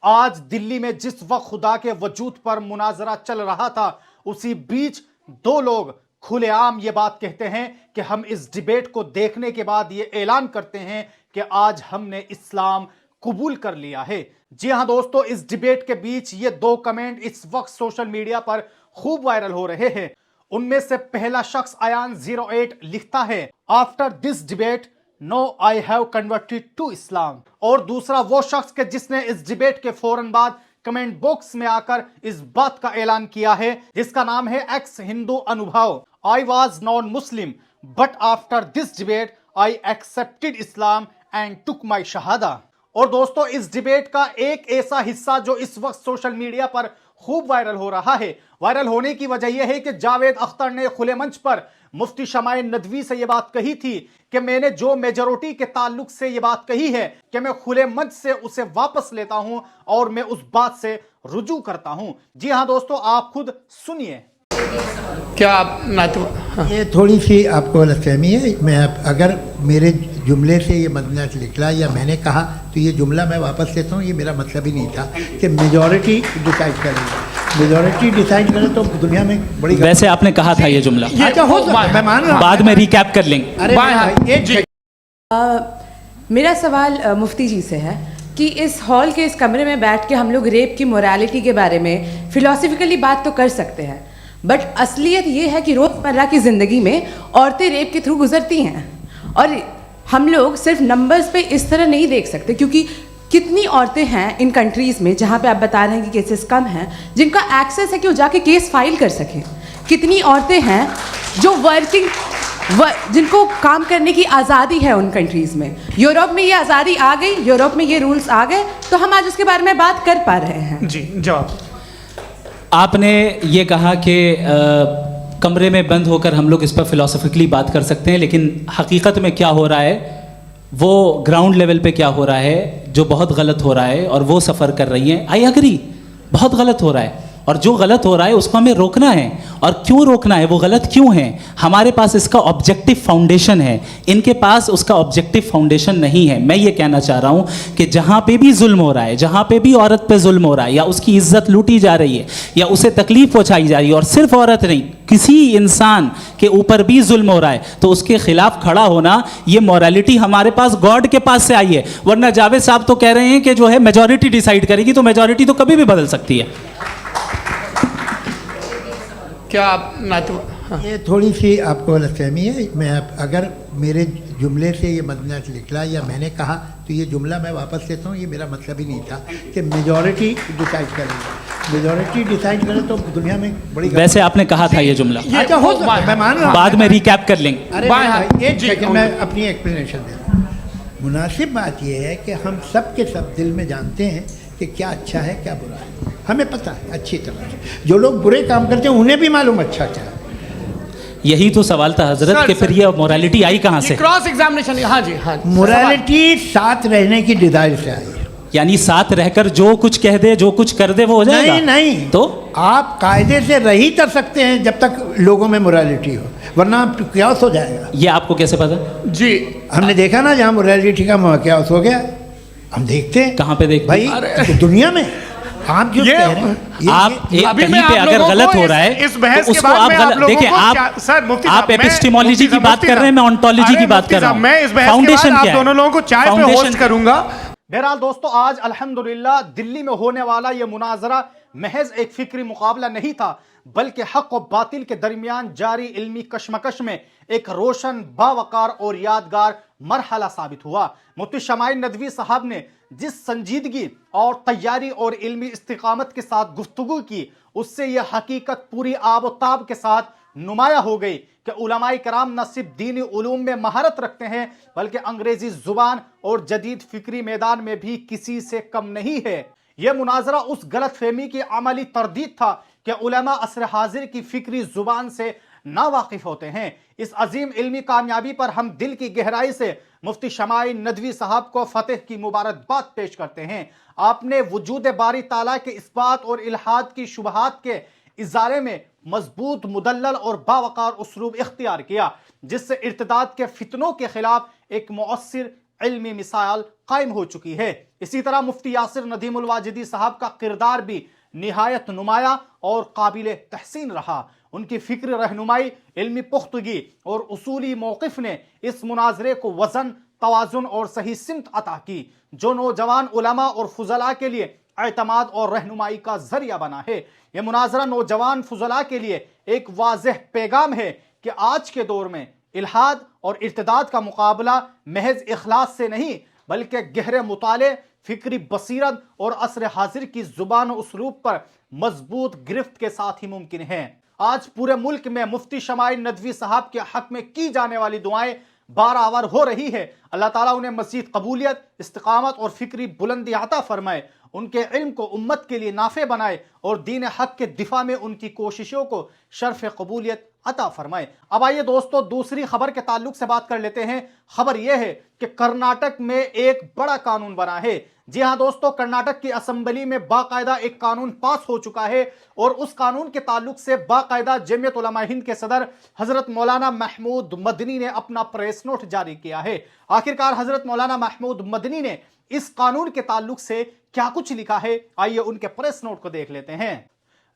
آج دلی میں جس وقت خدا کے وجود پر مناظرہ چل رہا تھا اسی بیچ دو لوگ کھلے عام یہ بات کہتے ہیں کہ ہم اس ڈیبیٹ کو دیکھنے کے بعد یہ اعلان کرتے ہیں کہ آج ہم نے اسلام قبول کر لیا ہے۔ جی ہاں دوستو، اس ڈیبیٹ کے بیچ یہ دو کمنٹ اس وقت سوشل میڈیا پر خوب وائرل ہو رہے ہیں۔ ان میں سے پہلا شخص ایان 08 لکھتا ہے after this debate now I have converted to Islam, اور دوسرا وہ شخص کہ جس نے اس ڈیبیٹ کے فوراً بعد کمنٹ باکس میں آ کر اس بات کا اعلان کیا ہے، جس کا نام ہے ایکس ہندو انوبھاؤ۔ I was non-Muslim, but after this debate, I accepted Islam and took my shahada۔ اور دوستو، اس ڈیبیٹ کا ایک ایسا حصہ جو اس وقت سوشل میڈیا پر خوب وائرل ہو رہا ہے، وائرل ہونے کی وجہ یہ ہے کہ جاوید اختر نے کھلے منچ پر مفتی شمائل ندوی سے یہ بات کہی تھی کہ میں نے جو میجورٹی کے تعلق سے یہ بات کہی ہے کہ میں کھلے منچ سے اسے واپس لیتا ہوں اور میں اس بات سے رجوع کرتا ہوں۔ جی ہاں دوستو، آپ خود سنیے۔ کیا آپ یہ تھوڑی سی آپ کو غلط فہمی ہے۔ میں اگر میرے جملے سے یہ مدنیات نکلا یا میں نے کہا تو یہ جملہ میں واپس لیتا ہوں، یہ میرا مطلب ہی نہیں تھا کہ میجورٹی ڈیسائیڈ کرے گی۔ میجورٹی ڈیسائیڈ کرے تو دنیا میں بڑی ویسے آپ نے کہا تھا یہ جملہ، اچھا ہو میں مان رہا ہوں، بعد میں ریکیپ کر لیں گے۔ میرا سوال مفتی جی سے ہے کہ اس ہال کے اس کمرے میں بیٹھ کے ہم لوگ ریپ کی موریلٹی کے بارے میں فلاسفیکلی بات تو کر سکتے ہیں، بٹ اصلیت یہ ہے کہ روزمرہ کی زندگی میں عورتیں ریپ کے تھرو گزرتی ہیں، اور ہم لوگ صرف نمبرز پہ اس طرح نہیں دیکھ سکتے، کیونکہ کتنی عورتیں ہیں ان کنٹریز میں جہاں پہ آپ بتا رہے ہیں کہ کیسز کم ہیں جن کا ایکسیس ہے کہ وہ جا کے کیس فائل کر سکیں، کتنی عورتیں ہیں جو جن کو کام کرنے کی آزادی ہے ان کنٹریز میں۔ یورپ میں یہ آزادی آ گئی، یورپ میں یہ رولز آ گئے، تو ہم آج اس کے بارے میں بات کر پا رہے ہیں۔ جی جواب۔ آپ نے یہ کہا کہ کمرے میں بند ہو کر ہم لوگ اس پر فلاسفیکلی بات کر سکتے ہیں، لیکن حقیقت میں کیا ہو رہا ہے، وہ گراؤنڈ لیول پہ کیا ہو رہا ہے جو بہت غلط ہو رہا ہے، اور وہ سفر کر رہی ہیں۔ آئی اگری، بہت غلط ہو رہا ہے، اور جو غلط ہو رہا ہے اس کو ہمیں روکنا ہے۔ اور کیوں روکنا ہے، وہ غلط کیوں ہیں، ہمارے پاس اس کا آبجیکٹو فاؤنڈیشن ہے، ان کے پاس اس کا آبجیکٹو فاؤنڈیشن نہیں ہے۔ میں یہ کہنا چاہ رہا ہوں کہ جہاں پہ بھی ظلم ہو رہا ہے، جہاں پہ بھی عورت پہ ظلم ہو رہا ہے، یا اس کی عزت لوٹی جا رہی ہے، یا اسے تکلیف پہنچائی جا رہی ہے، اور صرف عورت نہیں، کسی انسان کے اوپر بھی ظلم ہو رہا ہے، تو اس کے خلاف کھڑا ہونا، یہ موریلٹی ہمارے پاس گاڈ کے پاس سے آئی ہے۔ ورنہ جاوید صاحب تو کہہ رہے ہیں کہ جو ہے میجورٹی ڈیسائیڈ کرے گی، تو میجورٹی تو کبھی بھی بدل سکتی ہے۔ کیا آپ یہ تھوڑی سی آپ کو غلط فہمی ہے۔ میں اگر میرے جملے سے یہ مدنیات نکلا یا میں نے کہا تو یہ جملہ میں واپس لیتا ہوں، یہ میرا مطلب ہی نہیں تھا کہ میجورٹی ڈیسائیڈ کرے گی۔ میجورٹی ڈیسائیڈ کرے تو دنیا میں بڑی ویسے آپ نے کہا تھا یہ جملہ، اچھا ہو میں مان رہا ہوں، بعد میں ریکیپ کر لیں گے۔ ایک سیکنڈ میں اپنی ایکسپلینیشن دیتا ہوں۔ مناسب بات یہ ہے کہ ہم سب کے سب دل میں جانتے ہیں کہ کیا اچھا ہے کیا برا ہے، ہمیں پتہ ہے اچھی طرح سے۔ جو لوگ برے کام کرتے ہیں انہیں بھی معلوم اچھا کیا ہے۔ یہی تو سوال تھا حضرت کہ پھر یہ موریلٹی آئی کہاں سے؟ Cross examination. ہاں جی ہاں، موریلٹی ساتھ رہنے کی ڈیزائر سے آئی ہے، یعنی ساتھ رہ کر جو کچھ کہہ دے، جو کچھ کر دے وہ ہو جائے گا؟ نہیں، تو آپ قاعدے سے رہی کر سکتے ہیں جب تک لوگوں میں موریلٹی ہو، ورنہ قیاس ہو جائے گا۔ یہ آپ کو کیسے پتا؟ جی ہم نے دیکھا نا جہاں موریلٹی کا قیاس ہو گیا، ہم دیکھتے ہیں کہاں پہ دیکھتے بھائی دنیا میں۔ آپ جو کہہ رہے ہیں آپ کہیں پہ اگر غلط ہو رہا ہے اس بحث تو اس کے کو بعد آپ میں غلط دیکھیں۔ آپ ایپسٹیمولوجی کی بات کر رہے ہیں، میں انٹولوجی کی بات کر رہا ہوں۔ میں اس بحث کے فاؤنڈیشن بعد آپ کیا ہے؟ دونوں لوگوں کو چائے پہ ہوسٹ کروں گا۔ بہرحال دوستو، آج الحمدللہ دلی میں ہونے والا یہ مناظرہ محض ایک فکری مقابلہ نہیں تھا، بلکہ حق و باطل کے درمیان جاری علمی کشمکش میں ایک روشن، باوقار اور یادگار مرحلہ ثابت ہوا۔ مفتی شمائل ندوی صاحب نے جس سنجیدگی اور تیاری اور علمی استقامت کے ساتھ گفتگو کی، اس سے یہ حقیقت پوری آب و تاب کے ساتھ نمایاں ہو گئی کہ علماء کرام نہ صرف دینی علوم میں مہارت رکھتے ہیں، بلکہ انگریزی زبان اور جدید فکری میدان میں بھی کسی سے کم نہیں ہے۔ یہ مناظرہ اس غلط فہمی کی عملی تردید تھا کہ علماء عصر حاضر کی فکری زبان سے ناواقف ہوتے ہیں۔ اس عظیم علمی کامیابی پر ہم دل کی گہرائی سے مفتی شمائل ندوی صاحب کو فتح کی مبارکباد پیش کرتے ہیں۔ آپ نے وجود باری تعالیٰ کے اثبات اور الحاد کی شبہات کے ازالے میں مضبوط، مدلل اور باوقار اسلوب اختیار کیا، جس سے ارتداد کے فتنوں کے خلاف ایک مؤثر علمی مثال قائم ہو چکی ہے۔ اسی طرح مفتی یاسر ندیم الواجدی صاحب کا کردار بھی نہایت نمایاں اور قابل تحسین رہا۔ ان کی فکر رہنمائی، علمی پختگی اور اصولی موقف نے اس مناظرے کو وزن، توازن اور صحیح سمت عطا کی، جو نوجوان علماء اور فضلاء کے لیے اعتماد اور رہنمائی کا ذریعہ بنا ہے۔ یہ مناظرہ نوجوان فضلاء کے لیے ایک واضح پیغام ہے کہ آج کے دور میں الحاد اور ارتداد کا مقابلہ محض اخلاص سے نہیں بلکہ گہرے مطالعے، فکری بصیرت اور عصر حاضر کی زبان و اسلوب پر مضبوط گرفت کے ساتھ ہی ممکن ہے۔ آج پورے ملک میں مفتی شمائل ندوی صاحب کے حق میں کی جانے والی دعائیں بارآور ہو رہی ہے۔ اللہ تعالیٰ انہیں مزید قبولیت، استقامت اور فکری بلندی عطا فرمائے، ان کے علم کو امت کے لیے نافع بنائے اور دین حق کے دفاع میں ان کی کوششوں کو شرف قبولیت عطا فرمائے۔ اب آئیے دوستو دوسری خبر کے تعلق سے بات کر لیتے ہیں۔ خبر یہ ہے کہ کرناٹک میں ایک بڑا قانون بنا ہے۔ جی ہاں دوستو، کرناٹک کی اسمبلی میں باقاعدہ ایک قانون پاس ہو چکا ہے اور اس قانون کے تعلق سے باقاعدہ جمعیت علماء ہند کے صدر حضرت مولانا محمود مدنی نے اپنا پریس نوٹ جاری کیا ہے۔ آخرکار حضرت مولانا محمود مدنی نے اس قانون کے تعلق سے کیا کچھ لکھا ہے، آئیے ان کے پریس نوٹ کو دیکھ لیتے ہیں۔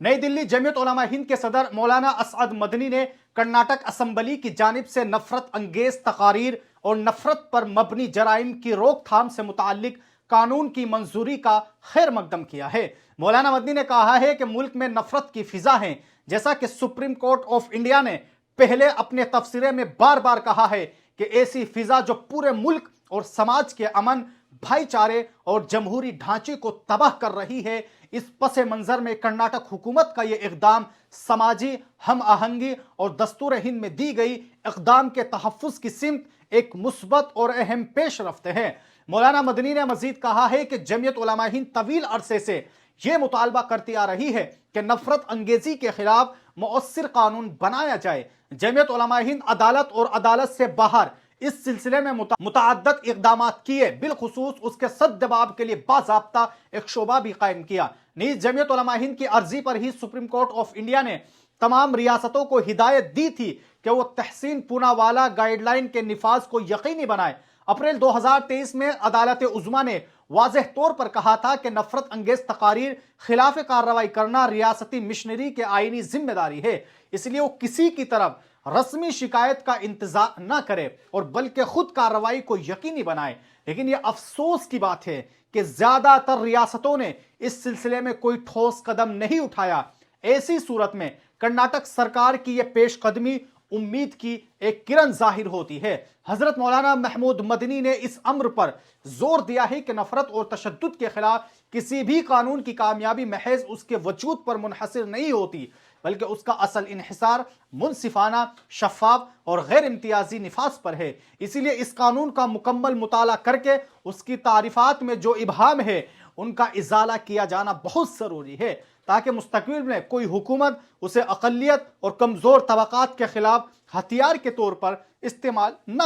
نئی دلی، جمعیت علماء ہند کے صدر مولانا اسعد مدنی نے کرناٹک اسمبلی کی جانب سے نفرت انگیز تقاریر اور نفرت پر مبنی جرائم کی روک تھام سے متعلق قانون کی منظوری کا خیر مقدم کیا ہے۔ مولانا مدنی نے کہا ہے کہ ملک میں نفرت کی فضا ہے، جیسا کہ سپریم کورٹ آف انڈیا نے پہلے اپنے تبصرے میں بار بار کہا ہے کہ ایسی فضا جو پورے ملک اور سماج کے امن، بھائی چارے اور جمہوری ڈھانچے کو تباہ کر رہی ہے، اس پس منظر میں کرناٹک حکومت کا یہ اقدام سماجی ہم آہنگی اور دستور ہند میں دی گئی اقدام کے تحفظ کی سمت ایک مثبت اور اہم پیش رفت ہے۔ مولانا مدنی نے مزید کہا ہے کہ جمعیت علماء ہند طویل عرصے سے یہ مطالبہ کرتی آ رہی ہے کہ نفرت انگیزی کے خلاف مؤثر قانون بنایا جائے۔ جمعیت علماء ہند عدالت اور عدالت سے باہر اس سلسلے میں متعدد اقدامات کیے، بالخصوص اس کے سد جواب کے لیے باضابطہ ایک شعبہ بھی قائم کیا۔ نیز جمعیت علماء ہند کی عرضی پر ہی سپریم کورٹ آف انڈیا نے تمام ریاستوں کو ہدایت دی تھی کہ وہ تحسین پوناوالا گائیڈ لائن کے نفاذ کو یقینی بنائے۔ اپریل 2023 میں عدالت عظمیٰ نے واضح طور پر کہا تھا کہ نفرت انگیز تقاریر خلاف کارروائی کرنا ریاستی مشنری کے آئینی ذمہ داری ہے، اس لیے وہ کسی کی طرف رسمی شکایت کا انتظار نہ کرے اور بلکہ خود کارروائی کو یقینی بنائے۔ لیکن یہ افسوس کی بات ہے کہ زیادہ تر ریاستوں نے اس سلسلے میں کوئی ٹھوس قدم نہیں اٹھایا۔ ایسی صورت میں کرناٹک سرکار کی یہ پیش قدمی امید کی ایک کرن ظاہر ہوتی ہے۔ حضرت مولانا محمود مدنی نے اس امر پر زور دیا ہے کہ نفرت اور تشدد کے خلاف کسی بھی قانون کی کامیابی محض اس کے وجود پر منحصر نہیں ہوتی، بلکہ اس کا اصل انحصار منصفانہ، شفاف اور غیر امتیازی نفاذ پر ہے۔ اسی لیے اس قانون کا مکمل مطالعہ کر کے اس کی تعریفات میں جو ابہام ہے ان کا ازالہ کیا جانا بہت ضروری ہے، تاکہ مستقبل میں کوئی حکومت اسے اقلیت اور کمزور طبقات کے خلاف ہتھیار کے طور پر استعمال نہ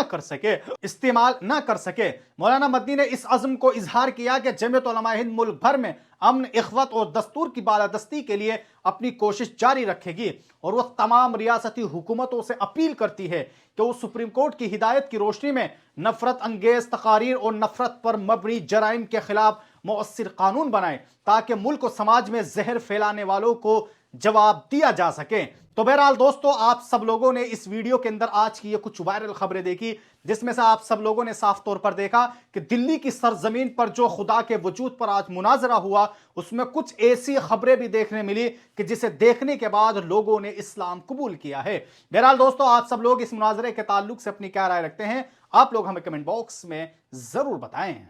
کر سکے۔ مولانا مدنی نے اس عزم کو اظہار کیا کہ جمعیت علماء ہند ملک بھر میں امن، اخوت اور دستور کی بالادستی کے لیے اپنی کوشش جاری رکھے گی، اور وہ تمام ریاستی حکومتوں سے اپیل کرتی ہے کہ وہ سپریم کورٹ کی ہدایت کی روشنی میں نفرت انگیز تقاریر اور نفرت پر مبنی جرائم کے خلاف مؤثر قانون بنائے، تاکہ ملک و سماج میں زہر پھیلانے والوں کو جواب دیا جا سکے۔ تو بہرحال دوستو، آپ سب لوگوں نے اس ویڈیو کے اندر آج کی یہ کچھ وائرل خبریں دیکھی، جس میں سے آپ سب لوگوں نے صاف طور پر دیکھا کہ دلی کی سرزمین پر جو خدا کے وجود پر آج مناظرہ ہوا، اس میں کچھ ایسی خبریں بھی دیکھنے ملی کہ جسے دیکھنے کے بعد لوگوں نے اسلام قبول کیا ہے۔ بہرحال دوستو، آپ سب لوگ اس مناظرے کے تعلق سے اپنی کیا رائے رکھتے ہیں، آپ لوگ ہمیں کمنٹ باکس میں ضرور بتائیں۔